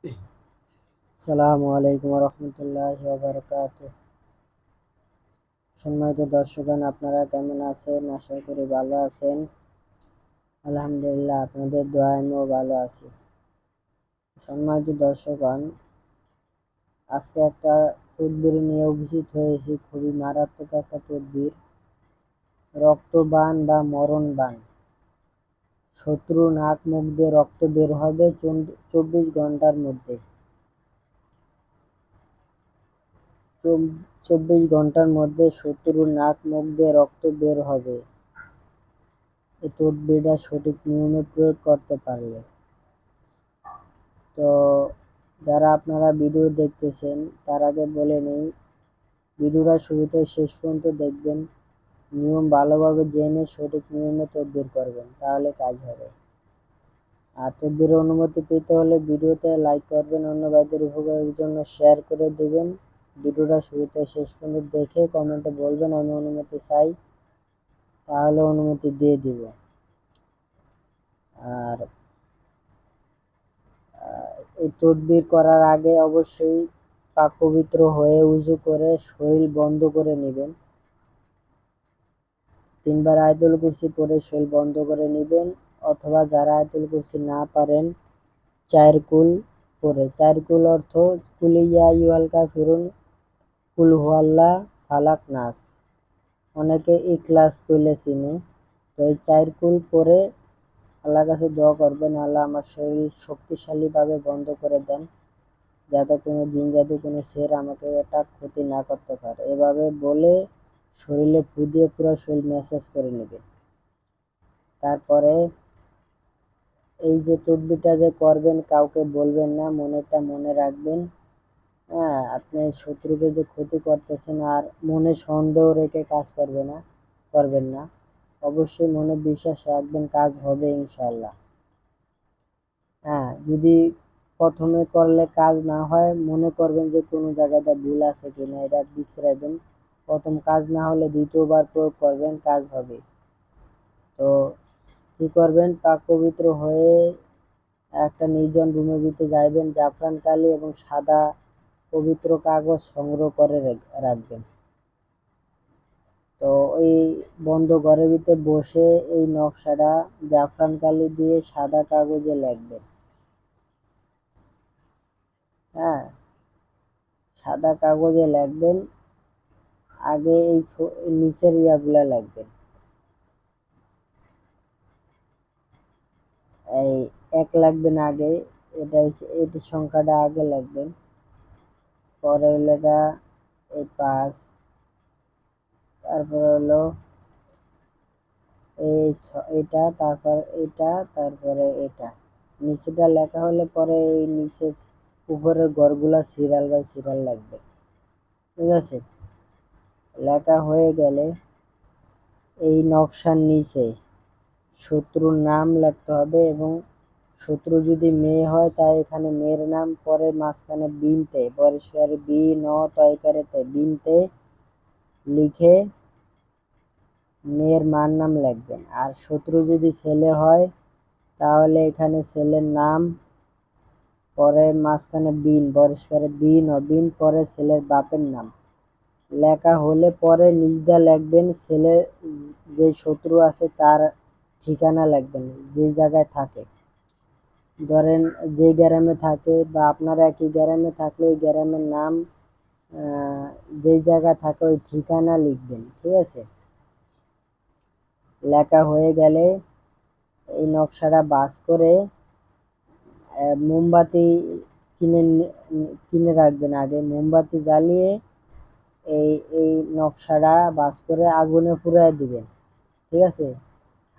আসসালামু আলাইকুম রহমতুল্লাহি ওয়া বারাকাতুহু। সম্মানিত দর্শকগণ, আপনারা কেমন আছেন? আশা করি ভালো আছেন। আলহামদুলিল্লাহ, আপনাদের দোয়ায় আমিও ভালো আছি। সম্মানিত দর্শকগণ, আজকে একটা তদবির নিয়ে উপস্থিত হয়েছি। খুবই মারাত্মক একটা তদবির, রক্তবান বা মরণবান। শত্রু নাক মুখ দিয়ে রক্ত বের হবে 24 ঘন্টার মধ্যে। 24 ঘন্টার মধ্যে শত্রুর নাক মুখ দিয়ে রক্ত বের হবে, এই তদবিরটা সঠিক নিয়মে প্রয়োগ করতে পারলে। তো যারা আপনারা ভিডিও দেখতেছেন, তার আগে বলে নেই, ভিডিওটা শুরু থেকে শেষ পর্যন্ত দেখবেন। নিয়ম ভালোভাবে জেনে সঠিক নিয়মে তদবির করবেন, তাহলে কাজ হবে। আর তদবিরের অনুমতি পেতে হলে ভিডিওতে লাইক করবেন, অন্য ভাইদের উপকারের জন্য শেয়ার করে দেবেন। ভিডিওটা শুরু থেকে শেষ পর্যন্ত দেখে কমেন্টে বলবেন আমি অনুমতি চাই, তাহলে অনুমতি দিয়ে দিব। আর এই তদবির করার আগে অবশ্যই পাক পবিত্র হয়ে উযু করে শরীর বন্ধ করে নেবেন। 3 বার আয়াতুল কুরসি পড়ে শরীর বন্ধ করে নেবেন, অথবা যারা আয়াতুল কুরসি না পারেন 4 কুল পড়ে। 4 কুল অর্থ কুল ইয়া আইয়ুহাল কাফিরুন, কুল হুয়াল্লাহ, ফালাক, নাস। অনেকে ইখলাস কইলে চিনে। তো এই 4 কুল পড়ে আল্লাহর কাছে দোয়া করবেন, আল্লাহ আমার শরীর শক্তিশালীভাবে বন্ধ করে দেন, যাতে কোনো জিন জাদু কোনো শের আমাকে এটা ক্ষতি না করতে পারে। এভাবে বলে শরীরে ফু দিয়ে পুরো শরীর ম্যাসাজ করে নেবে। তারপরে এই যে তদবিরটা যে করবেন কাউকে বলবেন না, মনেরটা মনে রাখবেন। হ্যাঁ, আপনি শত্রুকে যে ক্ষতি করতেছেন আর মনে সন্দেহ রেখে কাজ করবেন না। অবশ্যই মনে বিশ্বাস রাখবেন, কাজ হবে ইনশাআল্লাহ। হ্যাঁ, যদি প্রথমে করলে কাজ না হয়, মনে করবেন যে কোনো জায়গাতে ভুল আছে কিনা, এটা বিশ্রাইবেন। প্রথম কাজ না হলে দ্বিতীয়বার প্রয়োগ করবেন, কাজ হবে। তো কি করবেন, পাক পবিত্র হয়ে একটা নির্জন রুমের ভিতরে যাইবেন, জাফরান কালি এবং সাদা পবিত্র কাগজ সংগ্রহ করে রাখবেন। তো ওই বন্ধ ঘরের ভিতরে বসে এই নকশাটা জাফরান কালি দিয়ে সাদা কাগজে লিখবেন। হ্যাঁ, সাদা কাগজে লিখবেন। আগে এই নিচের ইয়াগুলা লিখবেন। এই 1 লিখবেন আগে, এটা হচ্ছে এটির সংখ্যাটা আগে লিখবেন। পরে লেখা এই 5, তারপরে হলো এটা, তারপর এটা, তারপরে এটা। নিচেটা লেখা হলে পরে এই নিচে উপরের ঘরগুলা সিরিয়াল বাই সিরিয়াল লাগবে। ঠিক আছে? লেখা হয়ে গেলে এই নকশার নিচে শত্রুর নাম লিখতে হবে, এবং শত্রু যদি মেয়ে হয় তাই এখানে মেয়ের নাম, পরে মাঝখানে বিনতে, পরিষ্কার বি ন তয়কারেতে বিনতে লিখে মেয়ের মার নাম লিখবেন। আর শত্রু যদি ছেলে হয় তাহলে এখানে ছেলের নাম, পরে মাঝখানে বিন, পরিষ্কার বিন, পরে ছেলের বাপের নাম লেখা হলে পরে নিজদা লিখবেন ছেলের যে শত্রু আছে তার ঠিকানা লিখবেন, যে জায়গায় থাকে। ধরেন যে গ্রামে থাকে বা আপনারা একই গ্রামে থাকলে ওই গ্রামের নাম, যেই জায়গায় থাকে ওই ঠিকানা লিখবেন। ঠিক আছে? লেখা হয়ে গেলে এই নকশাটা বাস করে মোমবাতি কিনে রাখবেন। আগে মোমবাতি জ্বালিয়ে এই নকশাটা বাস করে আগুনে পুড়ায় দিবেন। ঠিক আছে?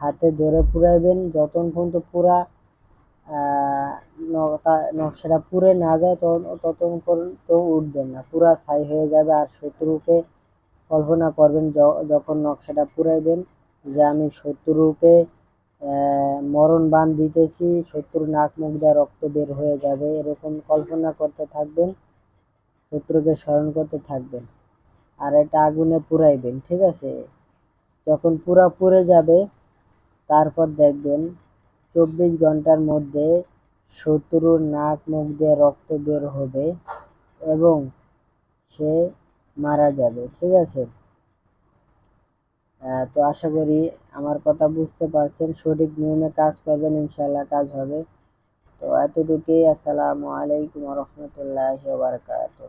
হাতে ধরে পুড়াইবেন যতক্ষণ পর্যন্ত পুরা নকশাটা পুড়ে না যায় ততক্ষণ পর্যন্ত উঠবেন না, পুরা ছাই হয়ে যাবে। আর শত্রুকে কল্পনা করবেন যখন নকশাটা পুড়াইবেন যে আমি শত্রুকে মরণ বান দিতেছি, শত্রুর নাক মুখ দিয়ে রক্ত বের হয়ে যাবে, এরকম কল্পনা করতে থাকবেন, শত্রুকে স্মরণ করতে থাকবেন, আর এটা আগুনে পুড়াইবেন। ঠিক আছে? যখন পুরা পুড়ে যাবে তারপর দেখবেন 24 ঘন্টার মধ্যে শত্রুর নাক মুখ দিয়ে রক্ত বের হবে এবং সে মারা যাবে। ঠিক আছে, তো আশা করি আমার কথা বুঝতে পারছেন। সঠিক নিয়মে কাজ করবেন, ইনশাল্লাহ কাজ হবে। তো এতটুকুই। আসসালামু আলাইকুম ওয়া রাহমাতুল্লাহি ওয়া বারাকাতুহু।